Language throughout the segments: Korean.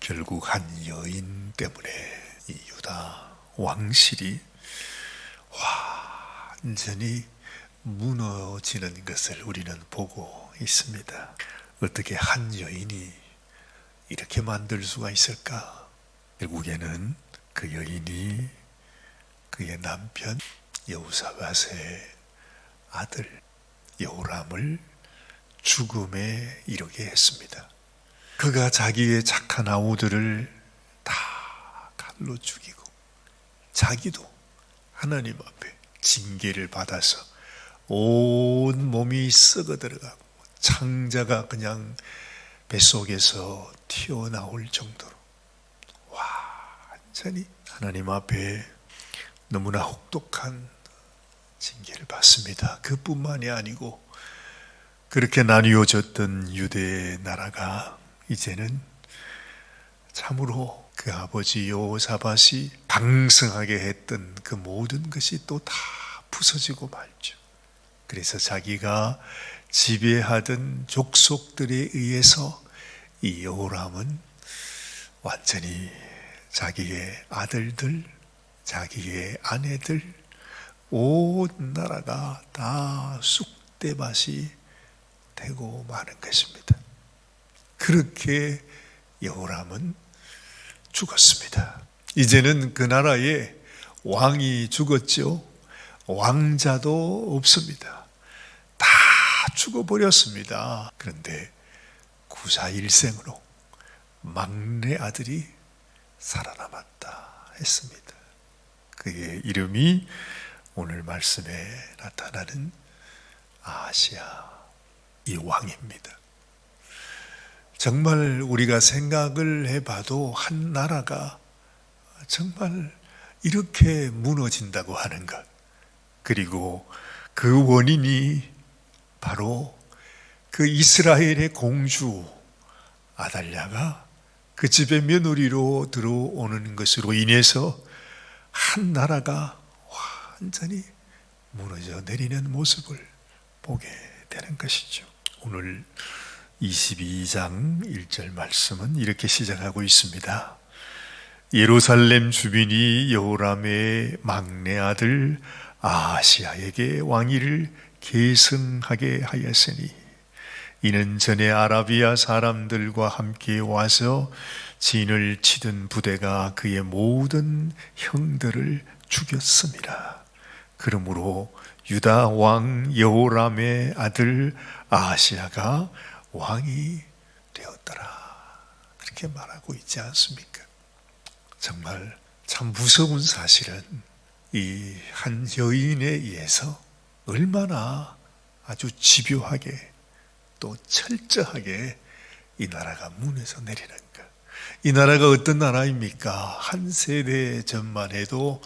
결국 한 여인 때문에 이 유다 왕실이 완전히 무너지는 것을 우리는 보고 있습니다. 어떻게 한 여인이 이렇게 만들 수가 있을까? 결국에는 그 여인이 그의 남편 여호사밧의 아들 여호람을 죽음에 이르게 했습니다. 그가 자기의 착한 아우들을 다 칼로 죽이고 자기도 하나님 앞에 징계를 받아서 온 몸이 썩어 들어가고 창자가 그냥 뱃속에서 튀어나올 정도로 완전히 하나님 앞에 너무나 혹독한 징계를 받습니다. 그뿐만이 아니고 그렇게 나뉘어졌던 유대의 나라가 이제는 참으로 그 아버지 여호사밧이 강성하게 했던 그 모든 것이 또 다 부서지고 말죠. 그래서 자기가 지배하던 족속들에 의해서 이 여호람은 완전히 자기의 아들들, 자기의 아내들, 온 나라가 다 쑥대밭이 되고 마는 것입니다. 그렇게 여호람은 죽었습니다. 이제는 그 나라에 왕이 죽었죠. 왕자도 없습니다. 다 죽어버렸습니다. 그런데 구사일생으로 막내 아들이 살아남았다 했습니다. 그의 이름이 오늘 말씀에 나타나는 아하시야 이 왕입니다. 정말 우리가 생각을 해봐도 한 나라가 정말 이렇게 무너진다고 하는 것, 그리고 그 원인이 바로 그 이스라엘의 공주 아달랴가 그 집의 며느리로 들어오는 것으로 인해서 한 나라가 완전히 무너져 내리는 모습을 보게 되는 것이죠. 오늘 22장 1절 말씀은 이렇게 시작하고 있습니다. 예루살렘 주민이 여호람의 막내 아들 아하시야에게 왕위를 계승하게 하였으니 이는 전에 아라비아 사람들과 함께 와서 진을 치던 부대가 그의 모든 형들을 죽였습니다. 그러므로 유다 왕 여호람의 아들 아하시야가 왕이 되었더라. 그렇게 말하고 있지 않습니까? 정말 참 무서운 사실은 이 한 여인에 의해서 얼마나 아주 집요하게 또 철저하게 이 나라가 무너져 내리는가. 이 나라가 어떤 나라입니까? 한 세대 전만 해도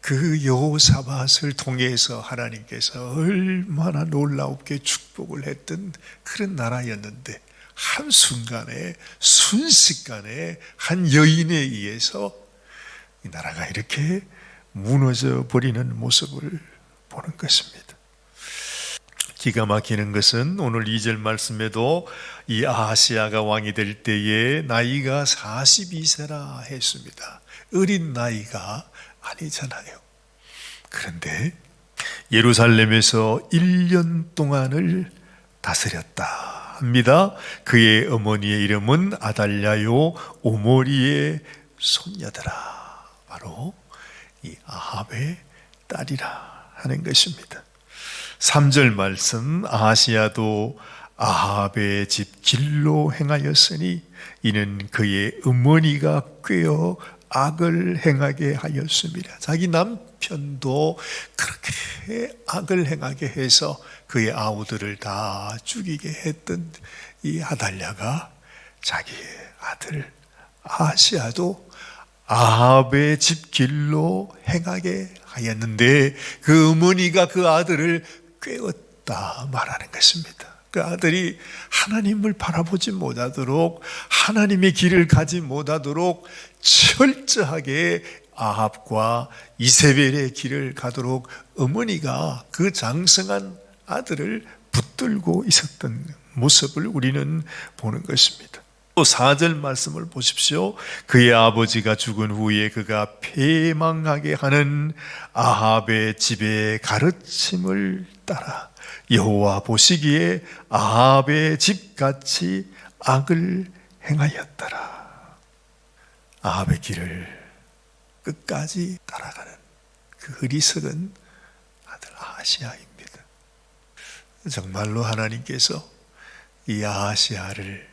그 여호사밧을 통해서 하나님께서 얼마나 놀랍게 축복을 했던 그런 나라였는데 한순간에 순식간에 한 여인에 의해서 이 나라가 이렇게 무너져 버리는 모습을 보는 것입니다. 기가 막히는 것은 오늘 2절 말씀에도 이 아하시야가 왕이 될 때에 나이가 42세라 했습니다. 어린 나이가 아니잖아요. 그런데 예루살렘에서 1년 동안을 다스렸다 합니다. 그의 어머니의 이름은 아달랴요 오므리의 손녀더라. 바로 이 아합의 딸이라 하는 것입니다. 3절 말씀, 아하시야도 아합의 집 길로 행하였으니 이는 그의 어머니가 꾀어 악을 행하게 하였습니다. 자기 남편도 그렇게 악을 행하게 해서 그의 아우들을 다 죽이게 했던 이 아달랴가 자기의 아들 아하시야도 아합의 집 길로 행하게 하였는데 그 어머니가 그 아들을 꾀었다 말하는 것입니다. 그 아들이 하나님을 바라보지 못하도록 하나님의 길을 가지 못하도록 철저하게 아합과 이세벨의 길을 가도록 어머니가 그 장성한 아들을 붙들고 있었던 모습을 우리는 보는 것입니다. 또 4절 말씀을 보십시오. 그의 아버지가 죽은 후에 그가 패망하게 하는 아합의 집의 가르침을 따라 여호와 보시기에 아합의 집같이 악을 행하였더라. 아합의 길을 끝까지 따라가는 그 어리석은 아들 아하시아입니다. 정말로 하나님께서 이 아하시아를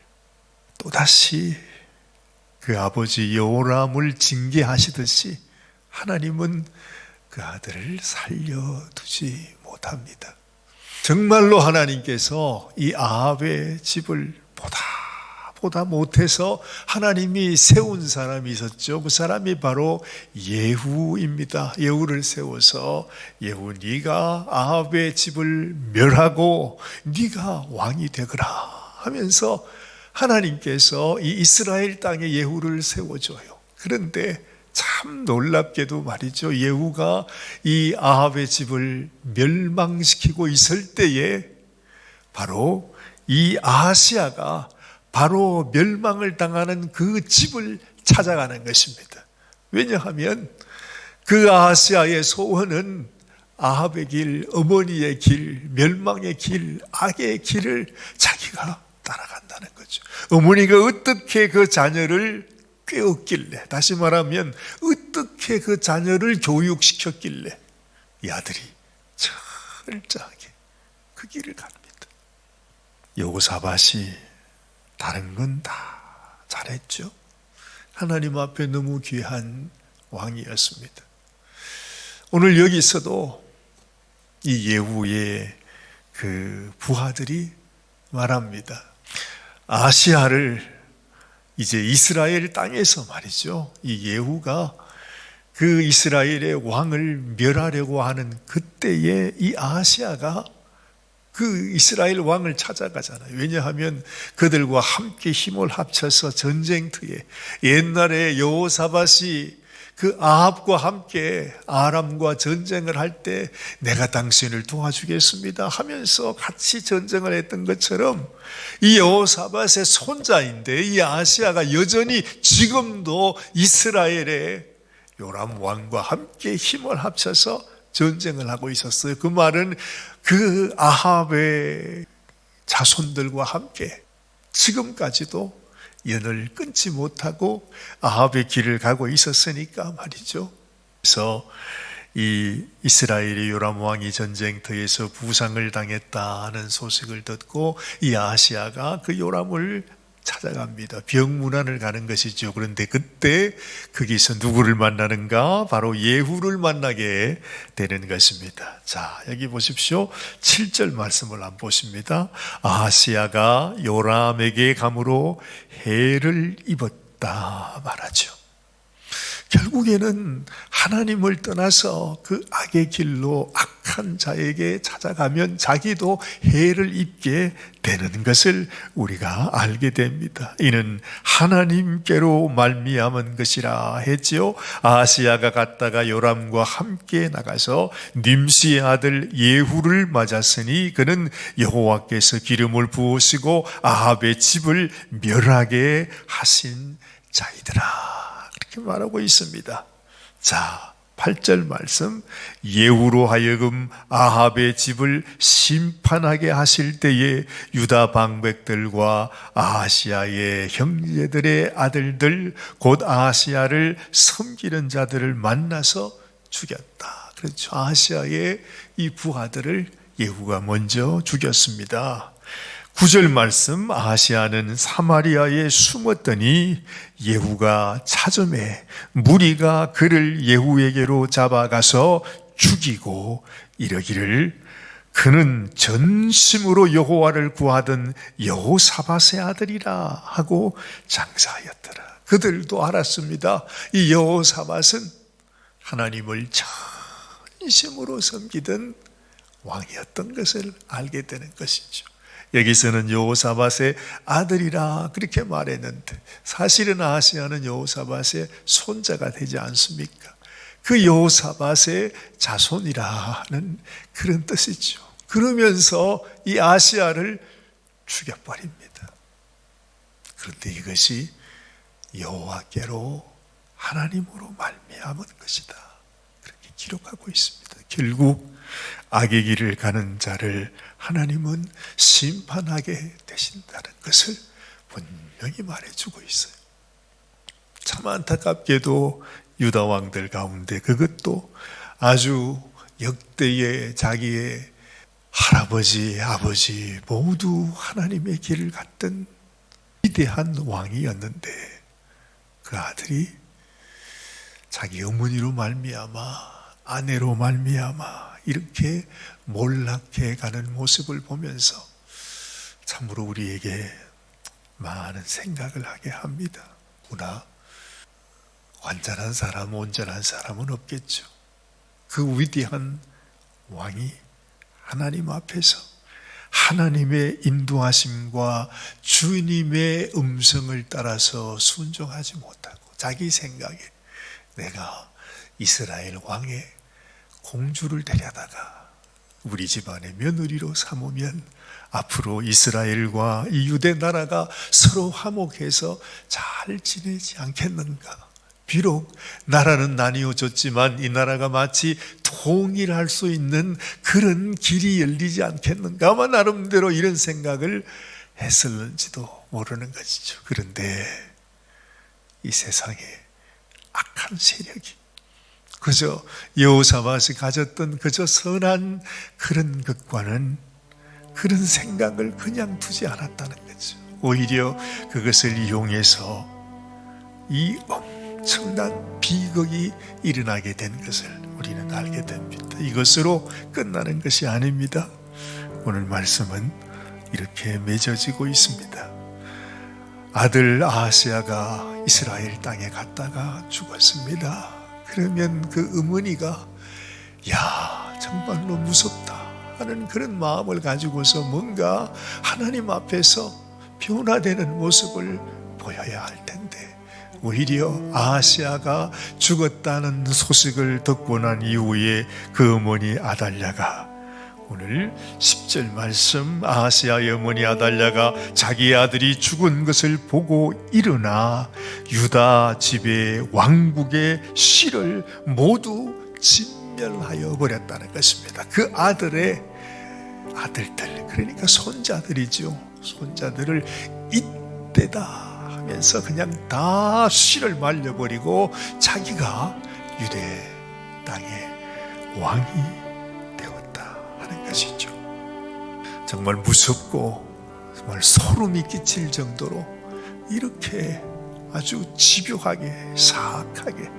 또다시 그 아버지 여호람을 징계하시듯이 하나님은 그 아들을 살려두지 못합니다. 정말로 하나님께서 이 아합의 집을 보다 못해서 하나님이 세운 사람이 있었죠. 그 사람이 바로 예후입니다. 예후를 세워서 예후, 네가 아합의 집을 멸하고 네가 왕이 되거라 하면서 하나님께서 이 이스라엘 땅에 예후를 세워줘요. 그런데 참 놀랍게도 말이죠, 예후가 이 아합의 집을 멸망시키고 있을 때에 바로 이 아하시아가 바로 멸망을 당하는 그 집을 찾아가는 것입니다. 왜냐하면 그 아하시아의 소원은 아합의 길, 어머니의 길, 멸망의 길, 악의 길을 자기가 따라간다는 거죠. 어머니가 어떻게 그 자녀를 꾀었길래, 다시 말하면 어떻게 그 자녀를 교육시켰길래 이 아들이 철저하게 그 길을 갑니다. 여호사밧이 다른 건 다 잘했죠. 하나님 앞에 너무 귀한 왕이었습니다. 오늘 여기서도 이 예후의 그 부하들이 말합니다. 아시아를 이제 이스라엘 땅에서 말이죠, 이 예후가 그 이스라엘의 왕을 멸하려고 하는 그때에 이 아시아가 그 이스라엘 왕을 찾아가잖아요. 왜냐하면 그들과 함께 힘을 합쳐서 전쟁터에, 옛날에 여호사밧이 그 아합과 함께 아람과 전쟁을 할 때 내가 당신을 도와주겠습니다 하면서 같이 전쟁을 했던 것처럼 이 여호사밧의 손자인데 이 아시아가 여전히 지금도 이스라엘의 요람 왕과 함께 힘을 합쳐서 전쟁을 하고 있었어요. 그 말은 그 아합의 자손들과 함께 지금까지도 연을 끊지 못하고 아합의 길을 가고 있었으니까 말이죠. 그래서 이 이스라엘의 요람 왕이 전쟁터에서 부상을 당했다는 소식을 듣고 이 아시아가 그 요람을 찾아갑니다. 병문안을 가는 것이죠. 그런데 그때 거기서 누구를 만나는가? 바로 예후를 만나게 되는 것입니다. 자, 여기 보십시오. 7절 말씀을 한번 보십니다. 아하시아가 요람에게 감으로 해를 입었다 말하죠. 결국에는 하나님을 떠나서 그 악의 길로 악한 자에게 찾아가면 자기도 해를 입게 되는 것을 우리가 알게 됩니다. 이는 하나님께로 말미암은 것이라 했지요. 아하시아가 갔다가 요람과 함께 나가서 님시의 아들 예후를 맞았으니 그는 여호와께서 기름을 부으시고 아합의 집을 멸하게 하신 자이더라, 말하고 있습니다. 자, 8절 말씀, 예후로 하여금 아합의 집을 심판하게 하실 때에 유다 방백들과 아하시아의 형제들의 아들들 곧 아하시아를 섬기는 자들을 만나서 죽였다. 그렇죠. 아하시아의 이 부하들을 예후가 먼저 죽였습니다. 9절 말씀, 아하시아는 사마리아에 숨었더니 예후가 찾음에 무리가 그를 예후에게로 잡아가서 죽이고 이러기를 그는 전심으로 여호와를 구하던 여호사밧의 아들이라 하고 장사하였더라. 그들도 알았습니다. 이 여호사밧은 하나님을 전심으로 섬기던 왕이었던 것을 알게 되는 것이죠. 여기서는 여호사밧의 아들이라 그렇게 말했는데 사실은 아하시아는 여호사밧의 손자가 되지 않습니까? 그 여호사밧의 자손이라는 그런 뜻이죠. 그러면서 이 아하시아를 죽여버립니다. 그런데 이것이 여호와께로 하나님으로 말미암은 것이다. 그렇게 기록하고 있습니다. 결국 악의 길을 가는 자를 하나님은 심판하게 되신다는 것을 분명히 말해주고 있어요. 참 안타깝게도 유다 왕들 가운데 그것도 아주 역대의 자기의 할아버지, 아버지 모두 하나님의 길을 갔던 위대한 왕이었는데 그 아들이 자기 어머니로 말미암아 아내로 말미암아 이렇게 몰락해 가는 모습을 보면서 참으로 우리에게 많은 생각을 하게 합니다. 구나 완전한 사람, 온전한 사람은 없겠죠. 그 위대한 왕이 하나님 앞에서 하나님의 인도하심과 주님의 음성을 따라서 순종하지 못하고 자기 생각에 내가 이스라엘 왕의 공주를 데려다가 우리 집안의 며느리로 삼으면 앞으로 이스라엘과 이 유대 나라가 서로 화목해서 잘 지내지 않겠는가? 비록 나라는 나뉘어졌지만 이 나라가 마치 통일할 수 있는 그런 길이 열리지 않겠는가? 아마 나름대로 이런 생각을 했을는지도 모르는 것이죠. 그런데 이 세상에 악한 세력이 그저 여호사밧이 가졌던 그저 선한 그런 것과는 그런 생각을 그냥 두지 않았다는 거죠. 오히려 그것을 이용해서 이 엄청난 비극이 일어나게 된 것을 우리는 알게 됩니다. 이것으로 끝나는 것이 아닙니다. 오늘 말씀은 이렇게 맺어지고 있습니다. 아들 아하스야가 이스라엘 땅에 갔다가 죽었습니다. 그러면 그 어머니가 야 정말로 무섭다 하는 그런 마음을 가지고서 뭔가 하나님 앞에서 변화되는 모습을 보여야 할 텐데 오히려 아하스야가 죽었다는 소식을 듣고 난 이후에 그 어머니 아달랴가 오늘 10절 말씀 아하스야의 어머니 아달랴가 자기 아들이 죽은 것을 보고 일어나 유다 집의 왕국의 씨를 모두 진멸하여 버렸다는 것입니다. 그 아들의 아들들 그러니까 손자들이죠. 손자들을 이때다 하면서 그냥 다 씨를 말려버리고 자기가 유대 땅의 왕이 하는 것이죠. 정말 무섭고 정말 소름이 끼칠 정도로 이렇게 아주 집요하게 사악하게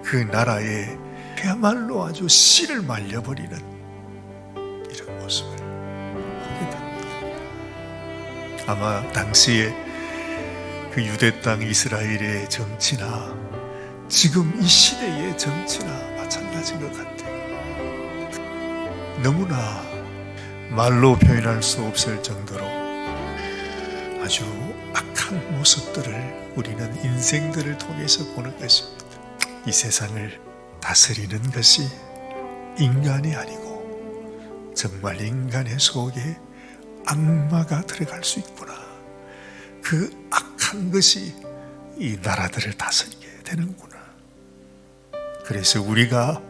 그 나라에 그야말로 아주 씨를 말려버리는 이런 모습을 보게 됩니다. 아마 당시에 그 유대 땅 이스라엘의 정치나 지금 이 시대의 정치나 마찬가지인 것 같아요. 너무나 말로 표현할 수 없을 정도로 아주 악한 모습들을 우리는 인생들을 통해서 보는 것입니다. 이 세상을 다스리는 것이 인간이 아니고 정말 인간의 속에 악마가 들어갈 수 있구나. 그 악한 것이 이 나라들을 다스리게 되는구나. 그래서 우리가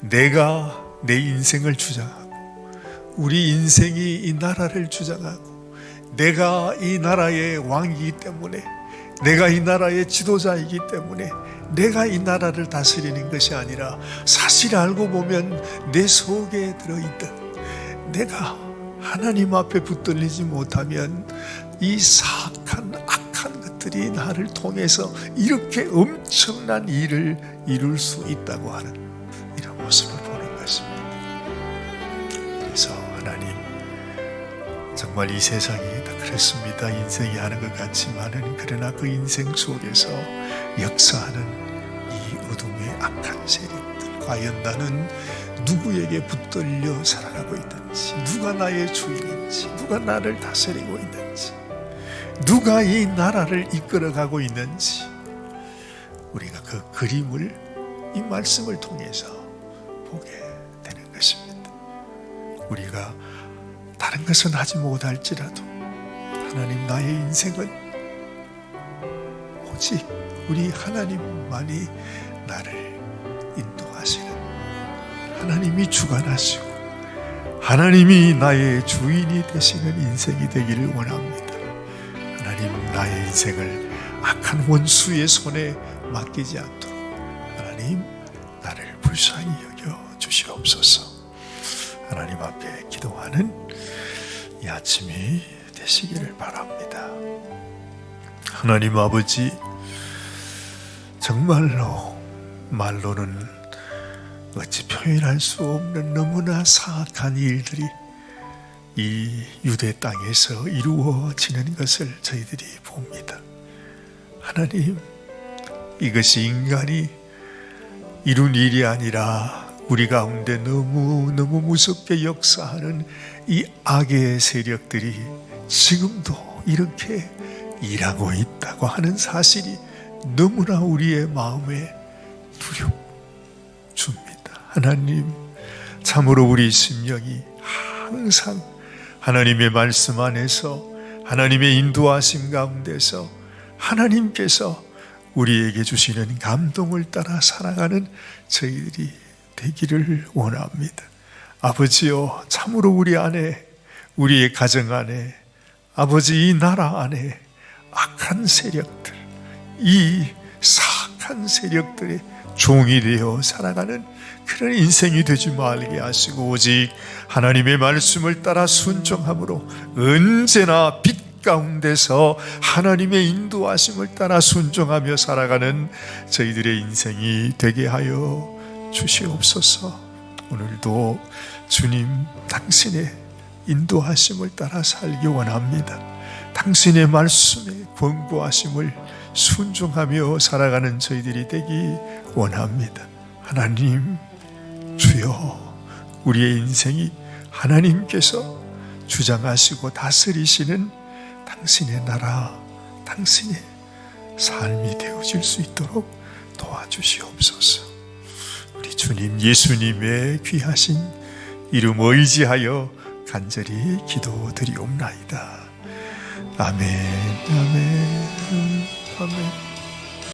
내가 내 인생을 주장하고 우리 인생이 이 나라를 주장하고 내가 이 나라의 왕이기 때문에 내가 이 나라의 지도자이기 때문에 내가 이 나라를 다스리는 것이 아니라 사실 알고 보면 내 속에 들어있던 내가 하나님 앞에 붙들리지 못하면 이 사악한 악한 것들이 나를 통해서 이렇게 엄청난 일을 이룰 수 있다고 하는 이런 모습을 보는 것입니다. 그래서 하나님 정말 이 세상이 다 그렇습니다. 인생이 하는 것 같지만은 그러나 그 인생 속에서 역사하는 이 어둠의 악한 세력들 과연 나는 누구에게 붙들려 살아가고 있는지 누가 나의 주인인지 누가 나를 다스리고 있는지 누가 이 나라를 이끌어가고 있는지 우리가 그 그림을 이 말씀을 통해서 보게 되는 것입니다. 우리가 다른 것은 하지 못할지라도 하나님 나의 인생은 오직 우리 하나님만이 나를 인도하시는, 하나님이 주관하시고 하나님이 나의 주인이 되시는 인생이 되기를 원합니다. 하나님, 나의 인생을 악한 원수의 손에 맡기지 않도록 하나님, 나를 불쌍히 여겨 주시옵소서. 하나님 앞에 기도하는 이 아침이 되시기를 바랍니다. 하나님 아버지, 정말로 말로는 어찌 표현할 수 없는 너무나 사악한 일들이 이 유대 땅에서 이루어지는 것을 저희들이 봅니다. 하나님, 이것이 인간이 이룬 일이 아니라 우리 가운데 너무너무 무섭게 역사하는 이 악의 세력들이 지금도 이렇게 일하고 있다고 하는 사실이 너무나 우리의 마음에 두렵 줍니다. 하나님, 참으로 우리 심령이 항상 하나님의 말씀 안에서, 하나님의 인도하심 가운데서 하나님께서 우리에게 주시는 감동을 따라 살아가는 저희들이 되기를 원합니다. 아버지여, 참으로 우리 안에, 우리의 가정 안에, 아버지 이 나라 안에 악한 세력들, 이 사악한 세력들의 종이 되어 살아가는 그런 인생이 되지 말게 하시고, 오직 하나님의 말씀을 따라 순종함으로 언제나 빛 가운데서 하나님의 인도하심을 따라 순종하며 살아가는 저희들의 인생이 되게 하여 주시옵소서. 오늘도 주님, 당신의 인도하심을 따라 살기 원합니다. 당신의 말씀에 권고하심을 순종하며 살아가는 저희들이 되기 원합니다. 하나님, 주여, 우리의 인생이 하나님께서 주장하시고 다스리시는 당신의 나라, 당신의 삶이 되어질 수 있도록 도와주시옵소서. 우리 주님 예수님의 귀하신 이름 의지하여 간절히 기도드리옵나이다. 아멘, 아멘, 아멘.